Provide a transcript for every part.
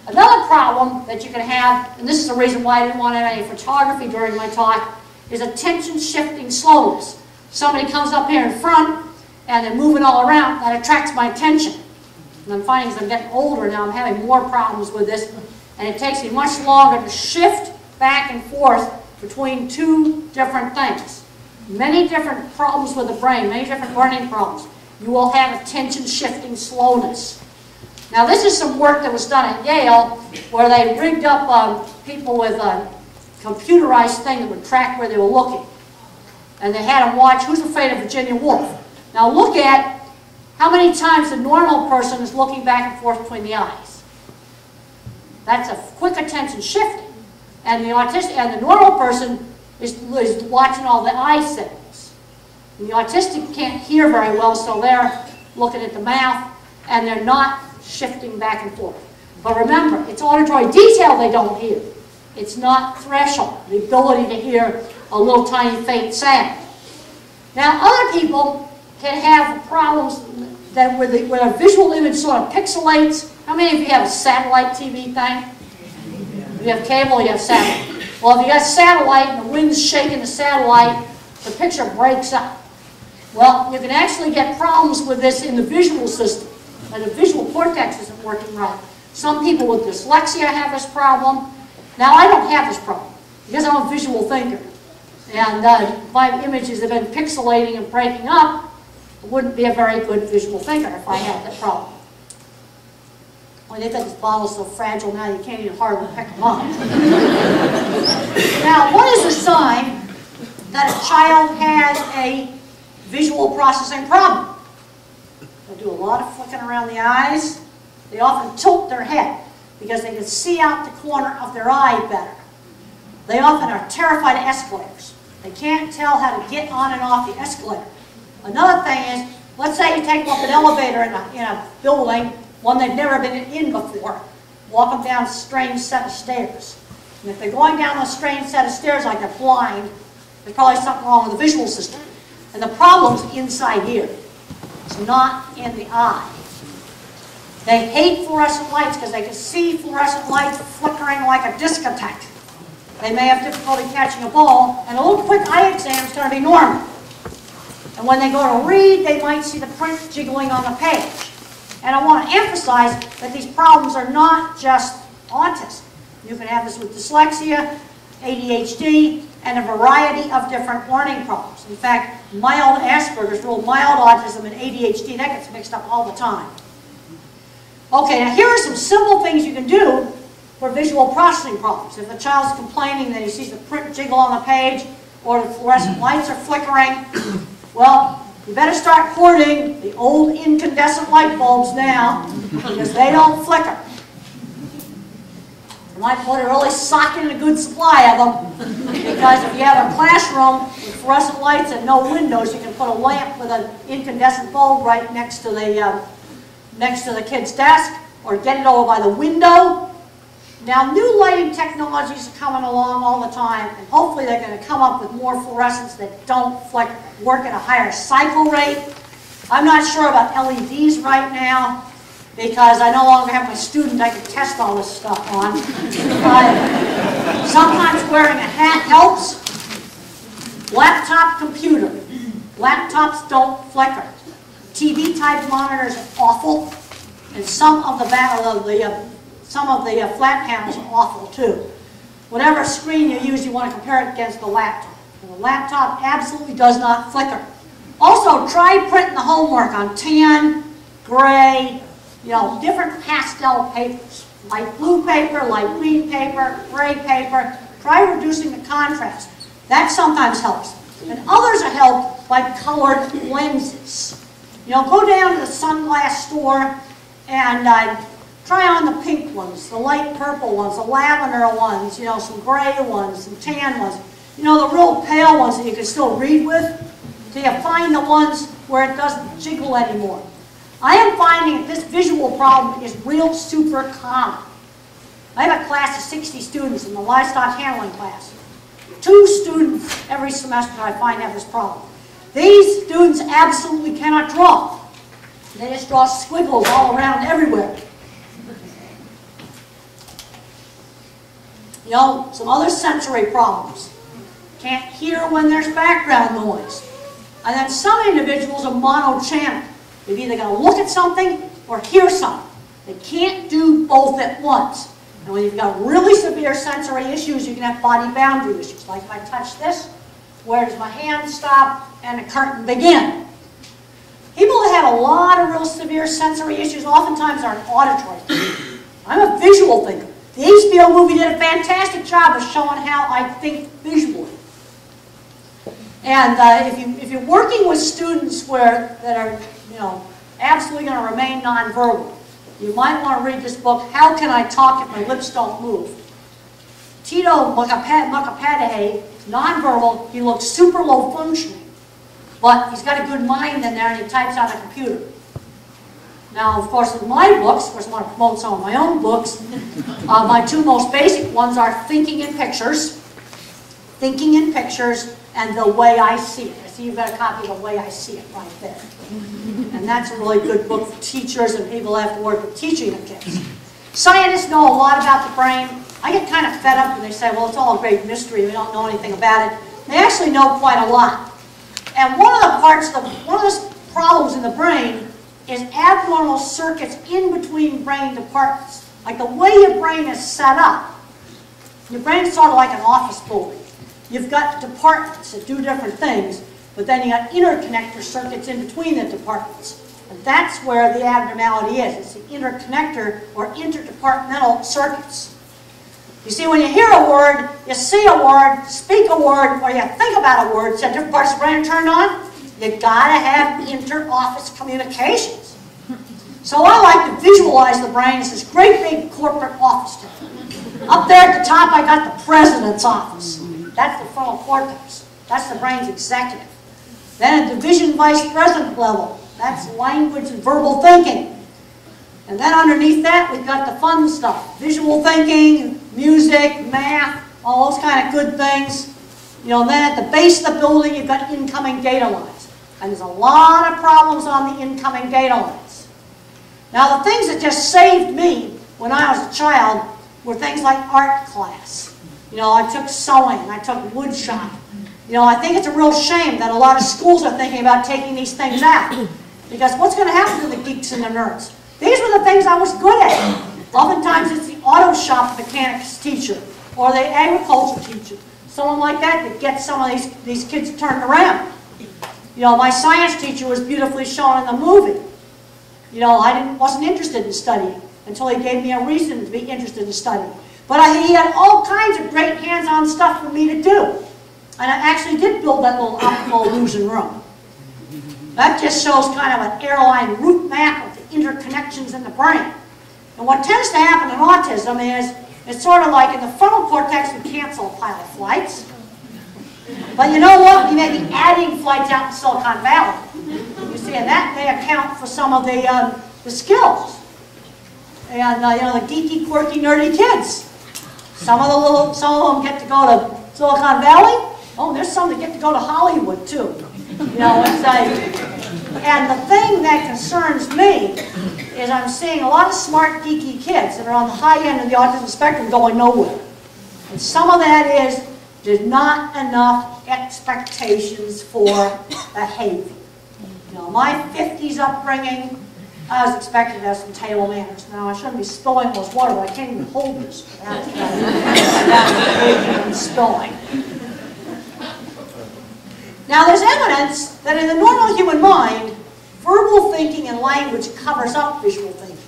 Another problem that you can have, and this is the reason why I didn't want to have any photography during my talk, is attention shifting slowness. Somebody comes up here in front and they're moving all around, that attracts my attention. And I'm finding as I'm getting older now, I'm having more problems with this, and it takes me much longer to shift back and forth between two different things. Many different problems with the brain, many different learning problems. You will have attention shifting slowness. Now this is some work that was done at Yale where they rigged up people with a computerized thing that would track where they were looking. And they had them watch Who's Afraid of Virginia Woolf. Now look at how many times the normal person is looking back and forth between the eyes. That's a quick attention shifting. And the autistic and the normal person is watching all the eye signals. And the autistic can't hear very well, so they're looking at the mouth and they're not shifting back and forth. But remember, it's auditory detail they don't hear. It's not threshold, the ability to hear a little tiny faint sound. Now other people can have problems that where a visual image sort of pixelates. How many of you have a satellite TV thing? You have cable, you have satellite. Well, if you got satellite and the wind's shaking the satellite, the picture breaks up. Well, you can actually get problems with this in the visual system. And the visual cortex isn't working right. Some people with dyslexia have this problem. Now, I don't have this problem because I'm a visual thinker. And my images have been pixelating and breaking up. I wouldn't be a very good visual thinker if I had that problem. Well, they've got this bottle so fragile now you can't even hardly pick them up. Now, what is a sign that a child has a visual processing problem? They do a lot of flicking around the eyes. They often tilt their head because they can see out the corner of their eye better. They often are terrified of escalators. They can't tell how to get on and off the escalator. Another thing is, let's say you take them up an elevator in a building, one they've never been in before. Walk them down a strange set of stairs. And if they're going down a strange set of stairs like they're blind, there's probably something wrong with the visual system. And the problem's inside here. It's not in the eye. They hate fluorescent lights because they can see fluorescent lights flickering like a discotheque. They may have difficulty catching a ball, and a little quick eye exam is going to be normal. And when they go to read, they might see the print jiggling on the page. And I want to emphasize that these problems are not just autism. You can have this with dyslexia, ADHD, and a variety of different learning problems. In fact, mild Asperger's, real mild autism, and ADHD, that gets mixed up all the time. Okay, now here are some simple things you can do for visual processing problems. If a child's complaining that he sees the print jiggle on the page or the fluorescent lights are flickering, well, you better start hoarding the old incandescent light bulbs now because they don't flicker. You might want to really sock in a good supply of them because if you have a classroom with fluorescent lights and no windows, you can put a lamp with an incandescent bulb right next to the kid's desk or get it over by the window. Now, new lighting technologies are coming along all the time, and hopefully they're going to come up with more fluorescents that don't work at a higher cycle rate. I'm not sure about LEDs right now because I no longer have my student I can test all this stuff on. Sometimes wearing a hat helps. Laptop computer. Laptops don't flicker. TV-type monitors are awful, and some of the flat panels are awful too. Whatever screen you use, you want to compare it against the laptop. And the laptop absolutely does not flicker. Also, try printing the homework on tan, gray, different pastel papers. Light blue paper, light green paper, gray paper. Try reducing the contrast. That sometimes helps. And others are helped by colored lenses. Go down to the sunglass store and try on the pink ones, the light purple ones, the lavender ones, some gray ones, some tan ones. The real pale ones that you can still read with. So you find the ones where it doesn't jiggle anymore. I am finding that this visual problem is real super common. I have a class of 60 students in the livestock handling class. 2 students every semester I find have this problem. These students absolutely cannot draw. They just draw squiggles all around everywhere. You know, some other sensory problems. Can't hear when there's background noise. And then some individuals are monochannel. They've either got to look at something or hear something. They can't do both at once. And when you've got really severe sensory issues, you can have body boundary issues. Like if I touch this, where does my hand stop and the curtain begin? People that have a lot of real severe sensory issues oftentimes are auditory thinkers. I'm a visual thinker. The HBO movie did a fantastic job of showing how I think visually. And if you're working with students that are, you know, absolutely going to remain nonverbal, you might want to read this book, How Can I Talk If My Lips Don't Move? Tito Mukapadahe, nonverbal, he looks super low functioning, but he's got a good mind in there and he types on a computer. Now, of course, in my books, of course I want to promote some of my own books, my two most basic ones are Thinking in Pictures, and The Way I See It. I see you've got a copy of The Way I See It right there. And that's a really good book for teachers and people that have to work with teaching the kids. Scientists know a lot about the brain. I get kind of fed up when they say, well, it's all a great mystery, we don't know anything about it. They actually know quite a lot. And one of the problems in the brain is abnormal circuits in between brain departments. Like the way your brain is set up, your brain is sort of like an office building. You've got departments that do different things, but then you got interconnector circuits in between the departments. And that's where the abnormality is. It's the interconnector or interdepartmental circuits. You see, when you hear a word, you see a word, speak a word, or you think about a word, so different parts of the brain are turned on, you gotta have inter-office communications. So I like to visualize the brain as this great big corporate office. Up there at the top, I got the president's office. That's the frontal cortex. That's the brain's executive. Then at division vice president level, that's language and verbal thinking. And then underneath that, we've got the fun stuff. Visual thinking, music, math, all those kind of good things. You know, then at the base of the building, you've got incoming data lines. And there's a lot of problems on the incoming data lines. Now, the things that just saved me when I was a child were things like art class. You know, I took sewing, I took wood shop. You know, I think it's a real shame that a lot of schools are thinking about taking these things out. Because what's going to happen to the geeks and the nerds? These were the things I was good at. Oftentimes it's the auto shop mechanics teacher or the agriculture teacher. Someone like that gets some of these kids turned around. You know, my science teacher was beautifully shown in the movie. You know, I wasn't interested in studying until he gave me a reason to be interested in studying. But he had all kinds of great hands-on stuff for me to do. And I actually did build that little optical illusion room. That just shows kind of an airline route map of the interconnections in the brain. And what tends to happen in autism is, it's sort of like in the frontal cortex, we cancel a pile of flights. But you know what? We may be adding flights out in Silicon Valley. You see, and that may account for some of the skills. And you know, the geeky, quirky, nerdy kids. Some of them get to go to Silicon Valley. Oh, there's some that get to go to Hollywood too. You know, it's and the thing that concerns me is I'm seeing a lot of smart, geeky kids that are on the high end of the autism spectrum going nowhere. And some of that is there's not enough expectations for behavior. You know, my 50s upbringing, I was expected to have some table manners. Now, I shouldn't be spilling this water, but I can't even hold this. I'm spilling. Now, there's evidence that in the normal human mind, verbal thinking and language covers up visual thinking.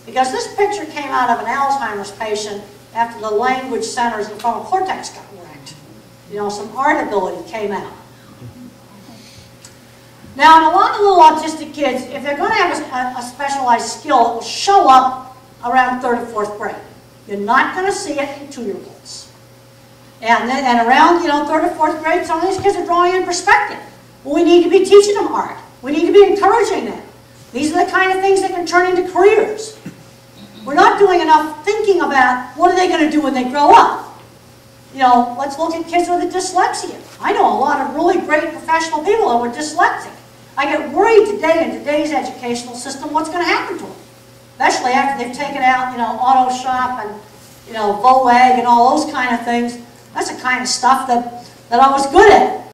Because this picture came out of an Alzheimer's patient after the language centers and frontal cortex got wrecked. You know, some art ability came out. Now, in a lot of little autistic kids, if they're going to have a specialized skill, it will show up around 3rd or 4th grade. You're not going to see it in 2-year-olds. And around, you know, 3rd or 4th grade, some of these kids are drawing in perspective. Well, we need to be teaching them art. We need to be encouraging them. These are the kind of things that can turn into careers. We're not doing enough thinking about what are they going to do when they grow up. You know, let's look at kids with dyslexia. I know a lot of really great professional people that were dyslexic. I get worried today in today's educational system what's going to happen to them. Especially after they've taken out, you know, auto shop and you know, VOAG and all those kind of things. That's the kind of stuff that I was good at.